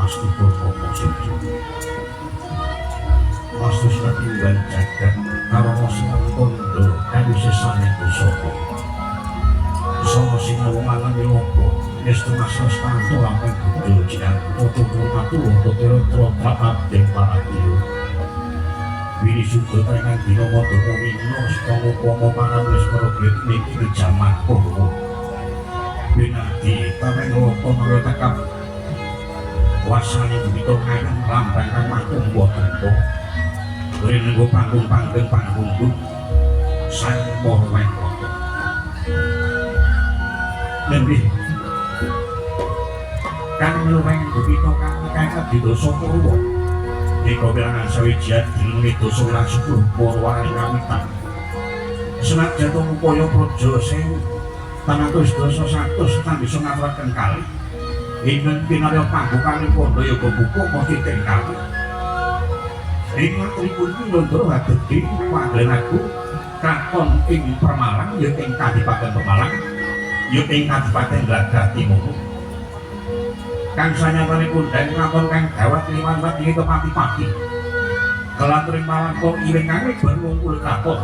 pasti berkopo sujud. Pasti setinggal jagat karo seneng kondo kali sesane kusoko. Sono sinau mangan yopo, yestu masas tanto lampen budul jian, foto rumatu, foto trotak dan paratio. Bini sudo tenang dino modo kumino, setongo pomo pangan wis merogit niki jaman pomo. Binati, tameng lopo merotakap wasani begitu ngayang lambang kang matung buat tentu. Rinenggo panggung-panggung panggung sang morweng koto. Lebih kang nyuweng begitu kang kakak di dosa purwo. Iko bilangan sawijian dilungi dosa ulang 10 purwani kamitan. Senat jatuh upaya projo sing tanatus dosa 100 tan bisa ngaturaken kali. Ingin pinarya panggukanipun pondo yoga buku mesti kali. Ingat ribun pilondro hadegi panggilan kakon ing Permalang ya ing Kadipaten Pemalang ya ing Kadipaten Glagah Timur. Kang sanyatanipun dan ngakon kang gawat liman bat ini pati-pati. Kelaturing malang kok iring kami berwungkul kapot.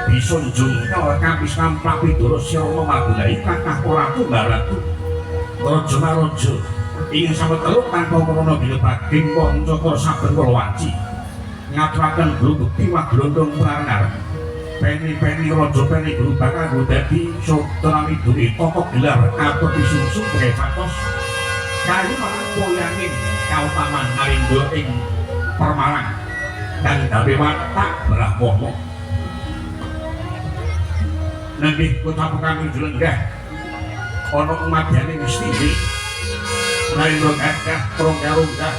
Bisunjung kawat kampis kamplapi durus sirono magulai kakah poratu baratu. Rojo marojo ingin sampai teluk tanpa merono bila baging koncokor saben kolwanci. Ngaturakan belum tiwak gelondong melarang peni-peni rojo peni belum bakal dadi sotonami duri tokok gelar atau disungsung pakai patos kayu malah poyangin kau taman Marindo ing Permalang dan gawe watak belah pomo nanti kota kami jelenggah ono umadyaning mesti Marindo gagah rongga-rongga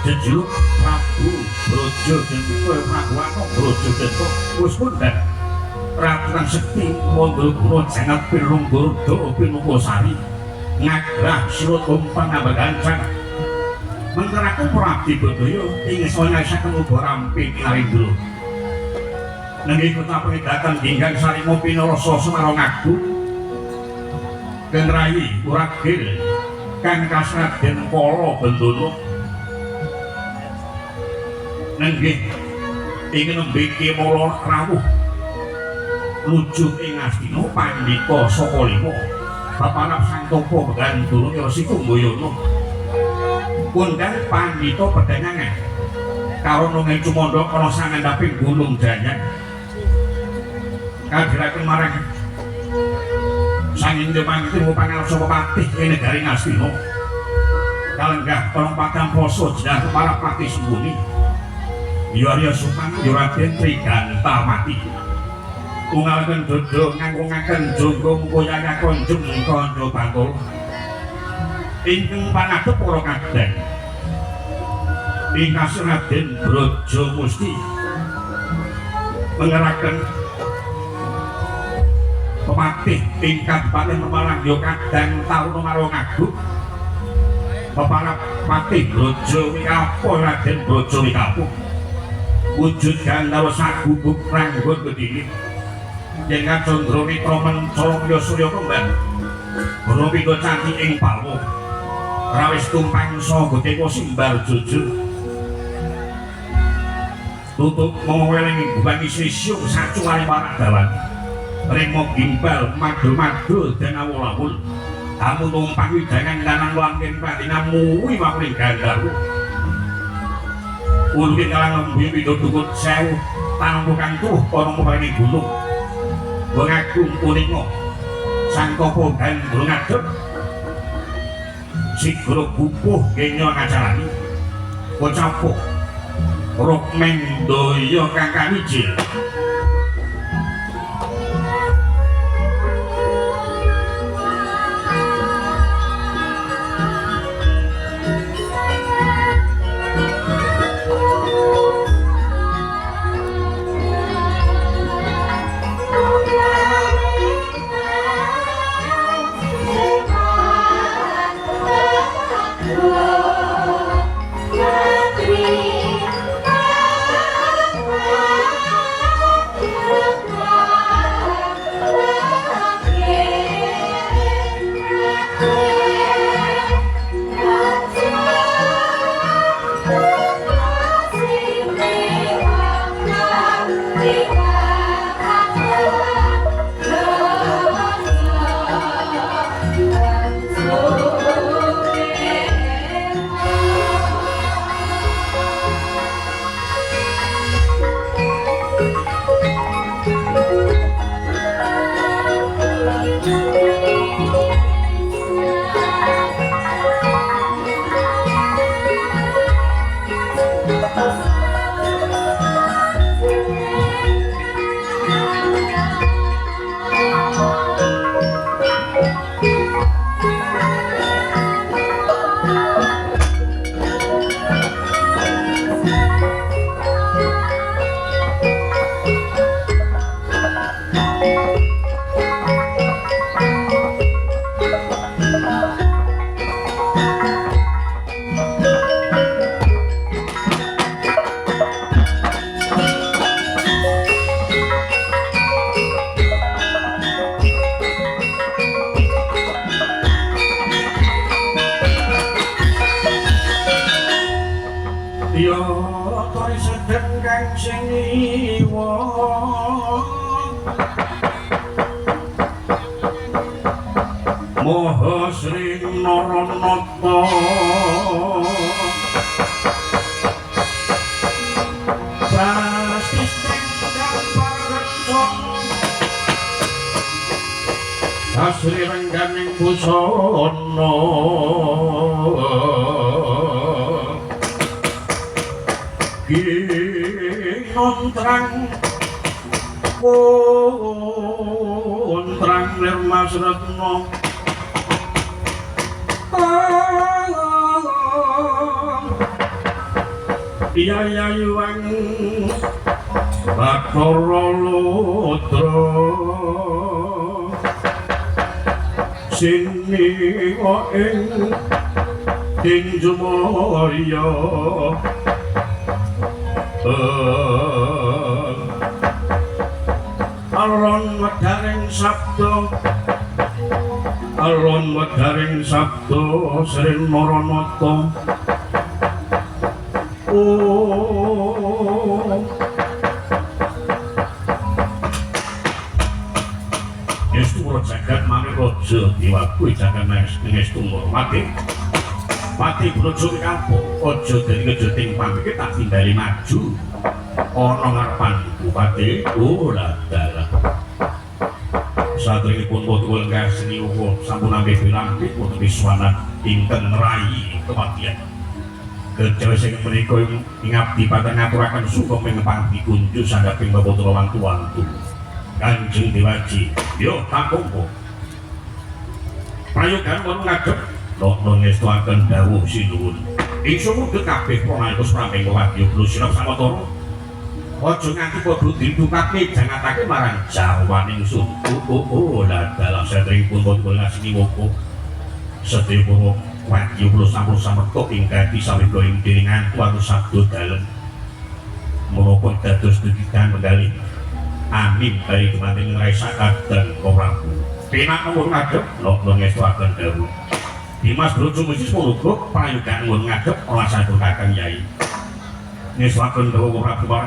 jejuluk Prabu Brojo Dentuko Prabu Ano Brojo Dentuko wis mundhak ratusan sekti mondol kuno jangat pirung gordo pinukosari ngagrah sirut umpang nabagancang menteraku Prabdi Bodoyo ingin soalnya isakan ubo ramping Marindo nengi kota pengidatan ginggang Sarimo Pinoroso Semarang Agung Genrayi Uragil Kang Kasrat Den Polo Bendono nenggih ingin membeki molo rawuh lucu ing Astino Pandhita Saka Lima Baparap Sang Topo Begandura Yosiku Mboyono kundang Pandhita Pedengangan karo nungai Cumanda ana sangandhaping gunung Danyang kadhiraken marang Sang Indra Mangkin Pangarsa Patih ing negari Ngastina kalenggah pelompatan poso jenah para pati sembuni Yuarya Supan Yuraden Triganta mati ungalaken dodo ngangkungaken jonggo mukoyaya konjung kanca bantul ingkang pangadhep para kadang ingkang Raden Brojo Musti mengeraken pepatih ing Kabupaten Pemalang ya kadang taun marang agung peparap Patih Brojo Wikapo Raden Brojo Wikapo wujud gandhawa sagubuk ranggon gedhe yen Candra Mitra Mencala Surya Kembang Borowido Candi ing Palmo rawis tumpang saha Dewa Simbar Jojo tutup meweling bubangi sisyung sacuwari warak dalan remo gimbal madul-madul dan awul-awul tamu tumpang widangan lanang langking patina muwi makuling gandhawa ulun kalang lembu pindho dukut sewu tangan tuh orang meparingi gunung wong agung punika sang topo gandrung ngadhep sigro bubuh kenya ngacarani kocapuk rukmeng daya kang kawijil sedeng kang sing iwa Moho Sri Naranata Prastisting kang parencana Asri rengganing busana Ginontrang Wontrang Nirmas Retna Yayayuang Bathara Ludra Siniwa ing Tinjumaya Alon wedaring sabda Sri Naranata Estu jagat mami raja diwaku jagat estu ngurmati Pati brojo kampung aja dadi kejoting pamike tak tindali maju ana ngarepan bupati dalah sadèrèngipun boten ngaseni uga sampun nampi piranti wonten wiswana ingkang nerayi kematian kejawi sing menika ing abdi patang ngaturaken sugeng ing pangdi kunju sanggaping babotra wantu-wantu Kanjeng Dewaji yo takongko prayogan wonten ngadhep Dokter ngestuaken dawuh sinuwun. Ingsun mundhut kabeh pranayos pramila wadya kula sirah sawetara. Aja nganti padha didukake jangatake marang jawaning sun. Dalam sedherengipun pun ngasini moko. Sedaya para wadya kula sampun samerta ing dadi sawetara ing deningan tuwa sabda dalem. Menapa dados dugikan menggali. Amin bari dumateng raisakaken Prabu. Penak nuwun ngadhep dokter ngestuaken dawuh. Dimas Brojo Musis Mulugo prayogan ngun ngadhep ora sampun kakang Yai. Ngesuaken dawuh Prabu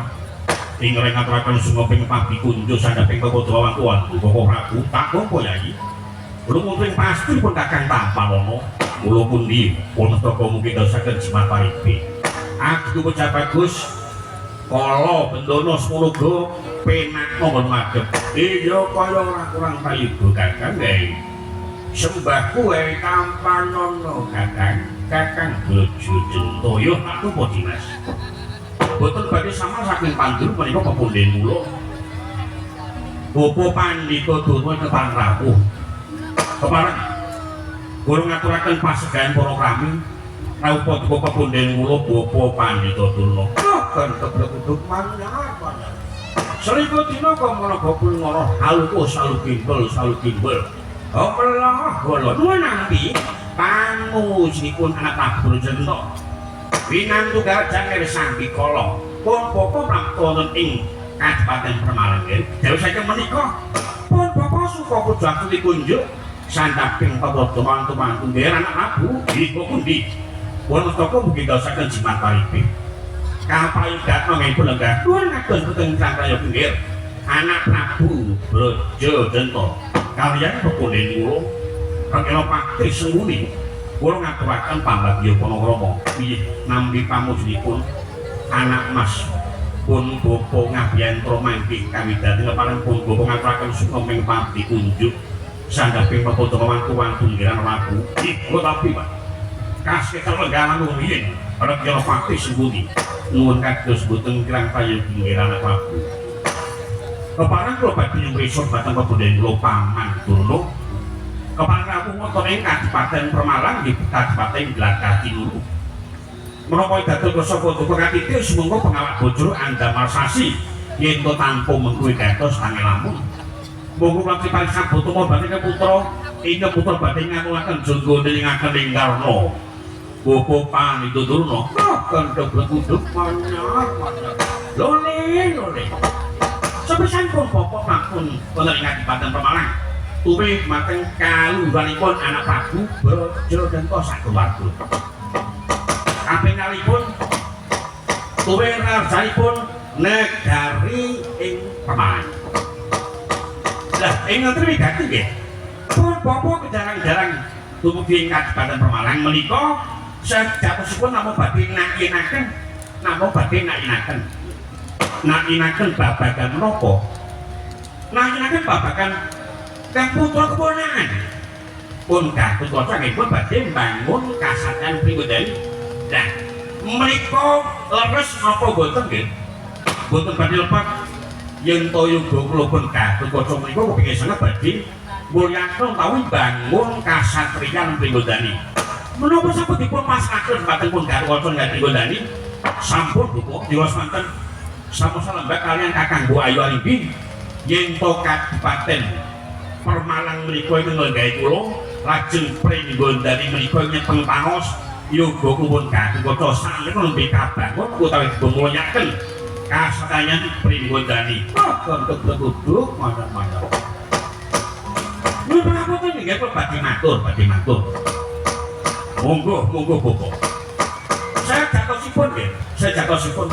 ingkang ngaturaken sumeping pabdi kunjo sanggaping pepotra wantu-wantu Bapak Prabu takon Yai. Lumunting pasti pun kakang tampalono kula pundi punapa mungkin dosaken jimat paripe. Aku pejabat Gus kala Bendana Mulugo penak monggon ngadhep. Iya kaya ora kurang prayoga kakang Yai. Sembahku wae kampanono kakang Brojo Jentoyo aku apa Dimas boten badhe sama saking pandur menika pepunden kula Bapa Pandhita Durna kepareng rawuh kepareng kula ngaturaken pasegahan para krami rawuh duka pepunden kula Bapa Pandhita Durna kan keblek-blek manah Selingkuh dina kok menawa kula ngono halus salukimbel Allah kula nuwun nampi pangusipun anak Prabu Jento winantu garjang sambi kala pun bapa prapta ing Kabupaten Permalengger dawuh saking menika pun bapa suka kudu dikunjuk sandaping pepotra wantu-wantu nggih anak Prabu iku pundi pun toko mugi dosaken jimat paripe kapayigat mangipun lenggah nuwun ngatur peteng raya pinggir anak Prabu Brojo Jento kalian pepunden kula kangge pakti senguni kula ngaturaken pambagya Panakrama piye nampi pamujudipun anak Mas pun bapa ngabyantra mangke kawidaten kepareng pun bapa ngaturaken sumeping pabdi kunjuk sanggaping pepotra wantu-wantu ngiran Prabu iku tapi Pak kasih kelenggahan rumiyin kangge pakti senguni nuwun kados boten kirang payu ngiran Prabu kepareng kula badhe nyuwun dhateng pepunden kula Paman Durna kepareng rawuh wonten ing Kabupaten Permalang nggih Kabupaten Glagah-Tinulu menapa dados sapa tukatite sumangga pengawak bojro andamel sasi yen to tanpa mengkuwi dados tangel lamun monggo kanthi paring Botama badhe putra ing putra badhe ngaturaken jonggone ningaken ing Karna Bapa Pandhita Durna kan keblek-blek manyar lole sepisan pun Bapak mampun wonten ing Kabupaten Pemalang tuwih mateng kalungganipun anak Prabu Brojo Jento sakeluarga. Kapingalipun tuwe rajaipun negari ing Pemalang. Lah ing ngoten wigati nggih. Pun bapa jarang-jarang dumugi ing Kabupaten Pemalang menika sajatosipun namung badhe nakinaken babagan menapa? Nakinaken babagan kang putra keponakan. Pun Gatut Kaca nggih badhe mbangun kasatan pribadi. Nah, menika leres napa boten nggih? Boten badhe lepat yen to yoga kula pun Gatut Kaca menika kepengin sanget badhe mulyaken utawi bangun kasatriyan pribadi. Menapa sampun dipun pasrahaken dhateng pun Gatut Kaca nggih pribadi? Sampun Bapak diwaos manten sama lembak kalian Kakang Bu Ayu Alibi yen to Kabupaten Pemalang menika ing nggawe kula lajeng pringgondani menika nyepeng panos yoga kula Gatut Kaca sakmenika nembe kabangun utawi dimulyaken kasatriyan pringgondani. Duduk mantap-mantap. Nggih ngapunten nggih kula badhe matur. Monggo Bapak. Saya jatosipun.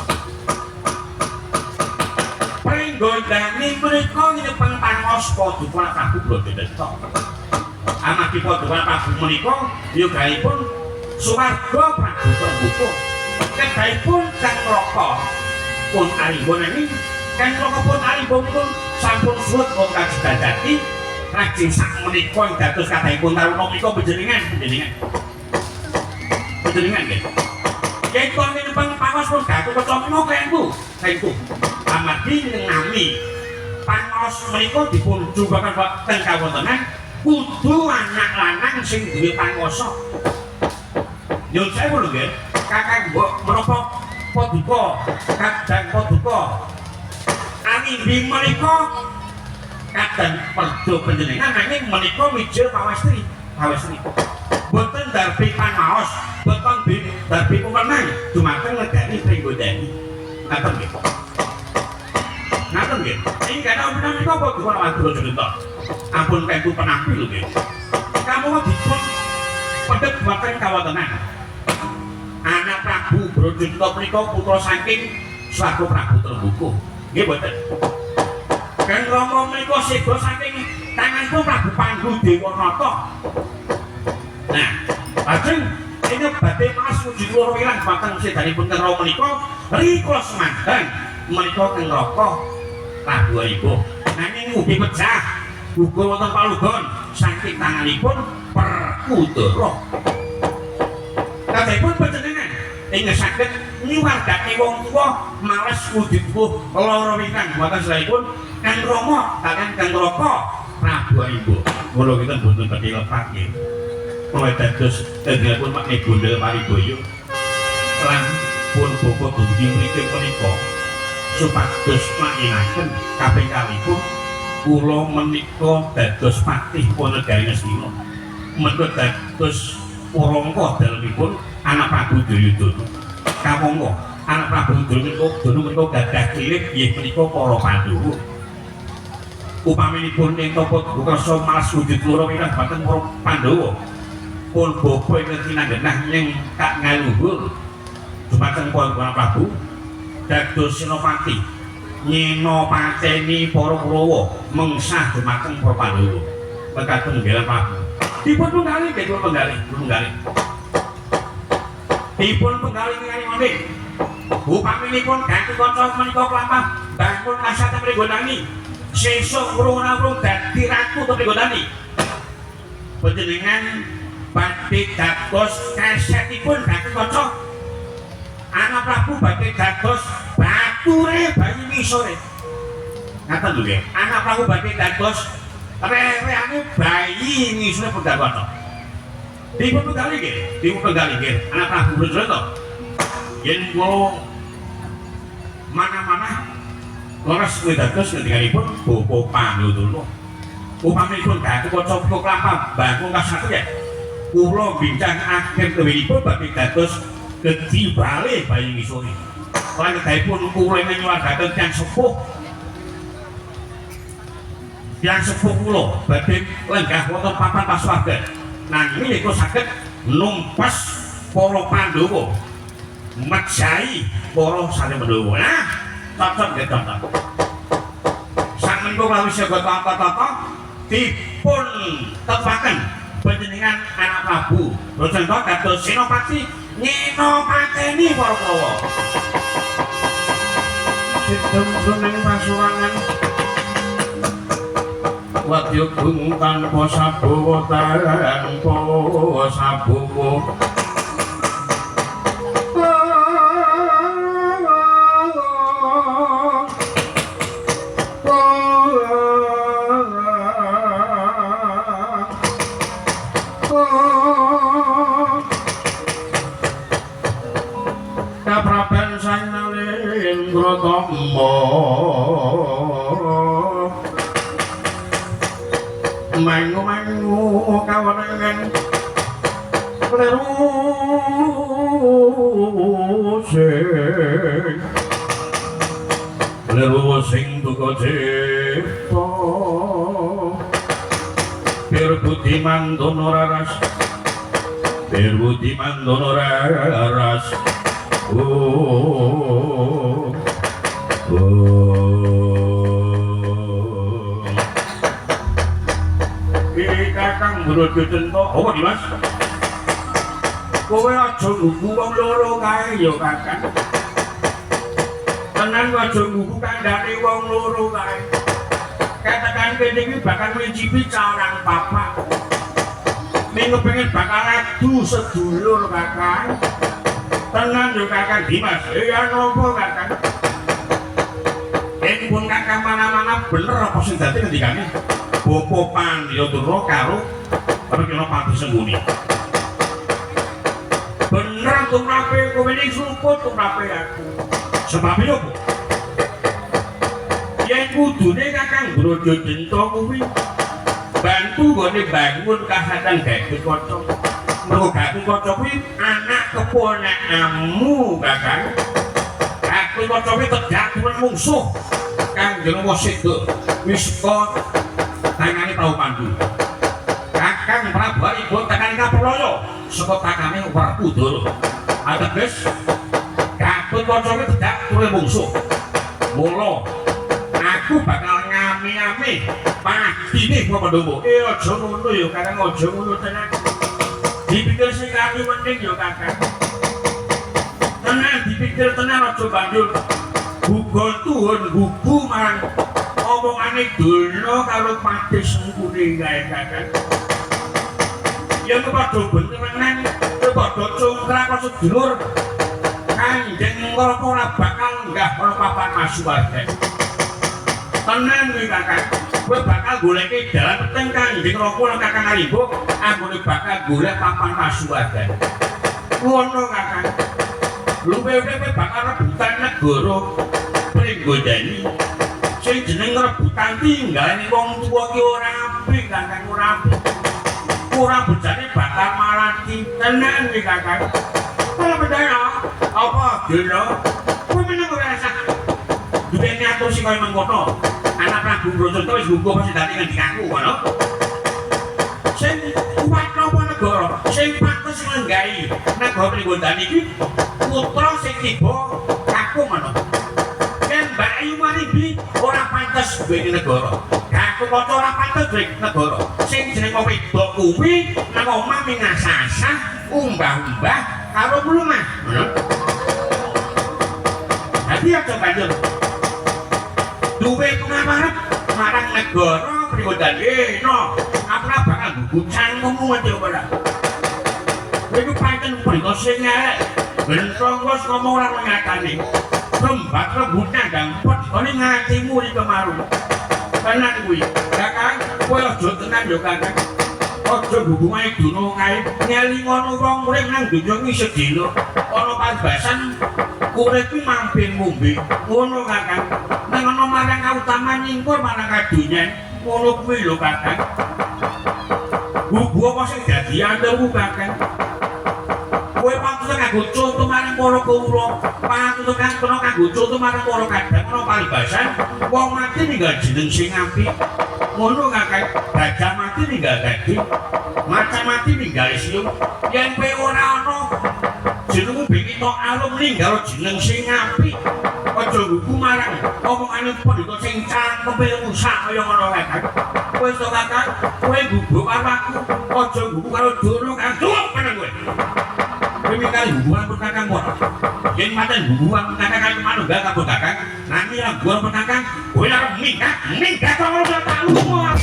Pringgondani menika nyepeng panos Paduka Prabu Brodedeta. Amargi Paduka Prabu menika yogaipun Suwarga Prabu Tremboko. Kedahipun Kang Raka pun Arimba nanging Kang Raka pun Arimba pun sampun suwut wonten Kadadati lajeng sakmenika dados kathahipun taruna menika panjenengan nggih. Yen to nyepeng panos pun Gatut Kaca menika kengku. Amargi nami panos menika dipun jubaken wonten kawontenan kudu anak lanang sing duwe panguwasa. Nyun sewu lho nggih, Kakang mbok menapa Kadang Paduka Arimbi menika kadang perdo panjenengan nanging menika mijil pawestri. Boten darbi panaos, boten darbi pemenang dumateng negari Pringgondani. Ngaten nggih. Ing kana menika Paduka Prabu Brodedeta. Ampun kengku penampi lho nggih. Kamu dipun pedhet dumateng kawontenan. Anak Prabu Brodedeta menika putra saking Suwarga Prabu Tremboko. Nggih boten. Kang Rama menika seda saking tanganipun Prabu Pandhu Dewanata. Nah, lajeng ini badhe mas wujud loro ilang dumateng sedanipun Kang Rama menika rikala semandang menika Kang Raka Prabu Arimba. Nanging ugi pecah uga wonten palugon saking tanganipun Perkudara. Kadhaipun panjenengan ing saged niwardake wong tuwa males wujud lara wikan dumateng sedherepipun Kang Rama kaliyan Kang Raka Prabu Arimba. Kula kinten boten badhe lepat nggih. Kula dados tenggalipun Pak Nebondel Pariboyo lan pun bapa dumugi mriki menika supados makinaken kaping kalipun kula menika dados patih Ponegari Ngastina. Menika dados Purangka dalemipun anak Prabu Duryudana. Kamangka anak Prabu Duryudana menika gadah kilit nggih menika para Pandhawa. Upaminipun ing tapa Dukrasa malas wujud loro wirang dhateng para Pandhawa. Pun bapa ing kinanggenah ing Kak Ngaluhur dumateng para Prabu dados senopati nyena pateni para Kurawa mengsah dumateng para Pandhawa. Mekaten nggih Prabu. Dipun penggali nggih dipun penggali malih. Upaminipun Gatut Kaca menika klampah bangun kasatan Pringgondani. Sesuk kula-kula dadi ratu Pringgondani. Panjenengan badhe dados kasetipun Gatut Kaca. Anak Prabu badhe dados bature bayi misore. Ngaten lho nggih. Anak Prabu badhe dados rereane bayi misore Gatut Kaca. Dipun penggali nggih. Anak Prabu Brodedeta. Yen kula mana-mana leres kuwi dados ngendikanipun Bapa Pandhudana. Upaminipun Gatut Kaca kula klampah bangun kasatriyan. Kula bincang akhir kewinipun badhe dados gedhi bale bayi misore. Lan kedahipun kula nyuwadaken tiyang sepuh. Tiyang sepuh kula badhe lenggah wonten papan pasuwargan. Nanging menika saged numpes para Pandhawa. mejahi para sare Pandhawa. Nah, cocok nggih cocok. Sang menika kawis jaga tata-tata dipun tepaken panjenengan anak Prabu Rajendra kados senopati nyenopateni para Kurawa. Sidhem suning pasurangan wadya gung tanpa sabawa tanpa sabawa kapraben sang Nalendra Tama mangu kawenangan leru sing duka cipta bir budiman dono raras Kakang Brododenta, apa Dimas? Kowe aja nggugu wong loro kae ya Kakang. Tenan aja nggugu kandhane wong loro kae. Katakan kene iki bakal mencipi carang papak. Minggu pengen bakal adu sedulur Kakang. Tenan yo Kakang Dimas. Ya napa Kakang? Yen pun Kakang mana-mana bener apa sing dadi ngendikane? Bopo Pandiyadara karo Renopati Sembuni. Bener tumrape kowe ning suput tumrape aku. Sebab yo apa? Yen kudune Kakang Brododenta kuwi bantu gone bangun kahatan Gatotkaca. Mergo Gatotkaca kuwi anak keponakanmu Kakang. Gatotkaca kuwi tegak mungsuh Kanjeng Waseda wis kok tangane tau pandu. Kakang Prabu Haribon tekan Kapraya saka takane Werkudara. Ateges Gatotkaca kuwi tegak turune mungsuh. Mula aku bakal ngami-ami patine Pandhawa. Aja ngono ya Kakang, aja ngono tenan. Dipikir sing kaki penting ya Kakang. Tenan dipikir tenan aja banjur gugon tuhun gugu marang omongane dono karo Pati Sengkuni kae Kakang. Ya padha beneran, padha congkrak karo sedulur. Kanjeng Rama ora bakal enggak ana papan masuwarga. Tenan kuwi Kakang. Kowe bakal goleki dalan peteng Kanjeng Rama lan Kakang Haribon, anggone bakal golek papan masuwarga. Ngono Kakang. Luwe-luwe bakal rebutan negara Pringgodani. Sing jeneng rebutan tinggalane wong tuwa ki ora apik Kakang, ora apik. Ora bejane bakal marati tenan iki Kakang. Kalau bedaya apa dino? Kowe meneng ora rasa. Duweni atur sing kaya mengkono. Anak Prabu Brojota wis gugu pas dadi ngendikaku ngono. Sing kuwat napa negara? Sing pantes ngenggahi negara Pringgodani iki putra sing tiba kakung ngono. Mbak Ayu Maribi ora pantes duweni negara. Gatotkaca ora pantes duweni negara. Sing jeneng wedok kuwi nang omah mingasasah, umbah-umbah karo mlumah. Dadi aja banjur duwe pengamarep marang negara Pringgodani. No, aku ora bakal gugu cangkemmu mati ora. Kowe pancen benda sing elek. Bentong wis ngomong ora ngakani. Rembak rebutan dampet ini ngatimu di kemaru tenan kuwi Kakang, kowe aja tenan yo Kakang. Aja hubungane dono kae ngelingono wong urip nang donya iki sedina ana paribasan urip kuwi mampir ngombe ngono Kakang. Nek ana marang kautaman nyingkur marang kadonyan ngono kuwi lho Kakang. Bubu apa sing dadi andamu Kakang? Kowe pantes kanggo conto marang para kawula, pantes kanggo conto marang para kadang ana paribasan, wong mati ninggal jeneng sing apik. Ngono Kakang, gajah mati ninggal daging, macan mati ninggal siung. Yen kowe ora ana jenengmu bengit kita alumni nggalo jeneng sing apik. Aja gugu marang omongane pendhita sing cangkeme rusak kaya ngono wae. Wis to Kakang, kowe gugu karo aku, aja gugu karo Dono Kang. Cukup meneng kowe. Kowe mikir hubungan Kakang kok. Yen maten hubungan Kakang karo manunggal kabeh Kakang, nanti ra hubungan Kakang, kowe arep minggat kok ora tak lunga.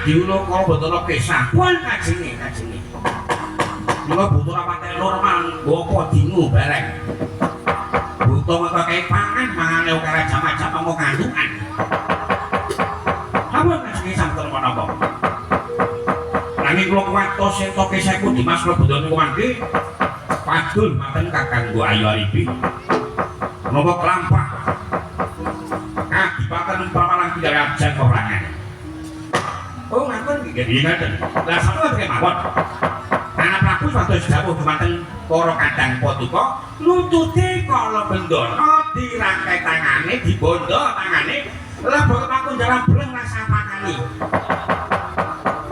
Diulo kok betul pisah pun kajenge Mula butuh rapate normal nggo dingu bareng. Butuh nggo kae mangan ukara jam-jam mau kandungan. Apa kajenge sampeyan menapa? Nanging kula kuwatos yen to kisahku Dimas Prabudo niku mangke padul maten Kakang Nggo Ayu Aribi. Menapa kelampah Kadipaten Pamalang tidak ajan perangan. Oh ngaten nggih ngaten. Lah sampeyan kemawon. Anak Prabu suatu dawuh dumateng para kadang paduka nuntuti kala Bendana dirangkai tangane dibondo tangane lah boten aku jalan bleng rasa pakani.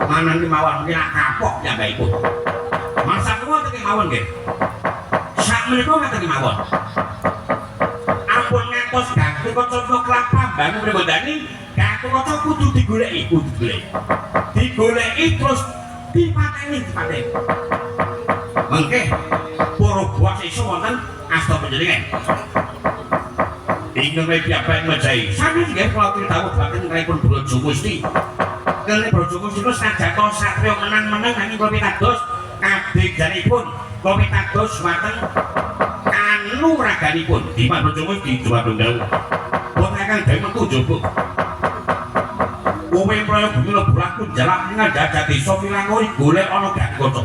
Manan kemawon kira kapok jambaiku. Masa kuwi kemawon nggih. Sak menika ngaten kemawon. Ampun ngantos Gatot Kaca kelapa bangun pribodani Gatot Kaca kudu digoleki, digoleki terus dipateni. Mengke para buah iso wonten asta panjenengan. Ingkang piyambak mejahi. Sami nggih kula dawuh baten ngripun Brojo Gusti. Kene Brojo Gusti niku sajata satriya menang-menang nanging kula pitados kabegjanipun kula pitados wonten kanuraganipun Dimas Brojo Gusti dumadung dawuh. Boten kang dhewe metu njaba. Kowe proyek bumi leburaku jalak ngajak desa Wilangori golek ana Gatot Kaca.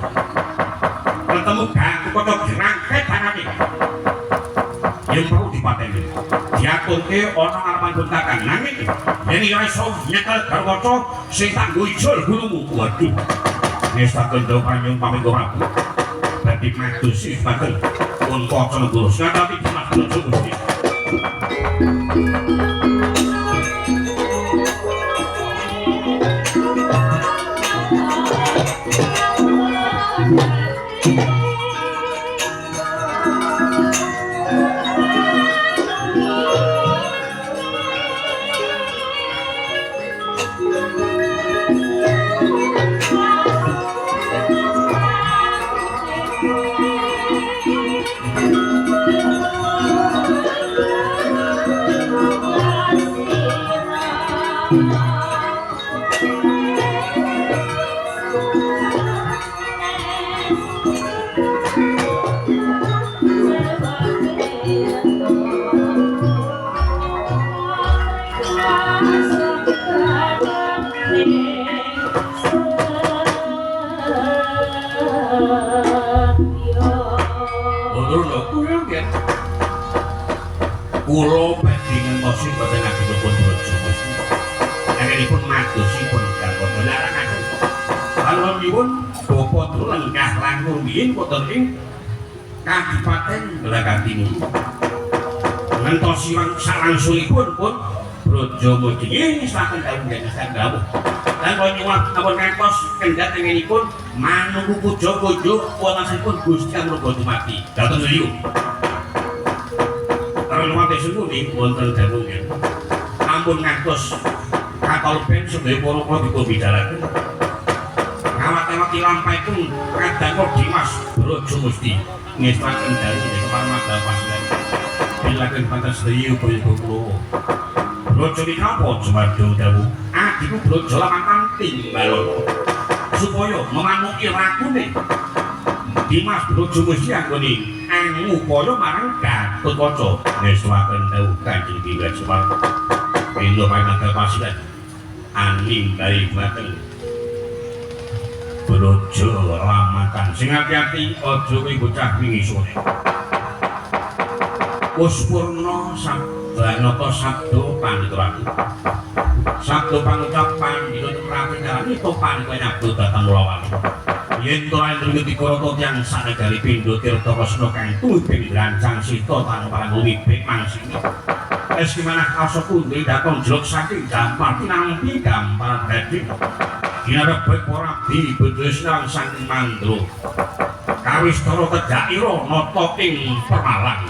Ketemu Gatot Kaca dirangkai tangane. Yen perlu dipateni. Diaturke ana ngarepan bentakan nanging yen ora iso nyekel Gatot Kaca sing tak nggo ijol gunungmu. Waduh. Wis tak kandha panyung pamit ora. Dadi madosi paten pun kaca negara sakati Dimas Brojo Gusti. Kulo badhe ngentosi boten agengipun Brojo Gusti. Anggenipun madosipun Gatot Kaca larangaken. Alhamdulillah bapa lenggah langkung biyen wonten ing Kadipaten Blagatingu. Ngentosi salangsungipun pun Brojo Gusti saken dawuh. Lan kula nyuwun ampun ngantos kendhat anggenipun manunggu puja-puja wontenipun Gusti Amroga dumati. Gatot Kaca. Rumah besok ini wonten dawuh nggih. Ampun ngantos kakolben sedaya para kula dipun ngawat-awati lampahipun Kadang Dimas Brojo Gusti ngestaken dawuh ing Parmada Pasukan. Laken pantas deyu Boyo Brojo iki napa Jumarjo dawuh adiku brojo lamang timbalon supaya memanuki rakune Dimas Brojo mesti anggone anu upaya marang Gatotkaca nesuwaken dawuh Kanjeng Dimas Semar pindha panaga pasilan aning dari bateng Brojo lamatan sing ati-ati aja kowe bocah wingi sore Puspurna Sabdanata sabdo panituraku sabdo pangucapan ditutup rapi ngarani topan kowe nyabdo datang lawan yen to andru Tikarata tiyang sanegari pindha tirta kasna kang tuwih rancang sita tanpa lumibek mangsini eski manah asa kundi datang jeluk saking gampar tinampi gampar dadi dinarepek para abdi bedhesnang sang mandra kawistara tedhakira nata ing Pemalang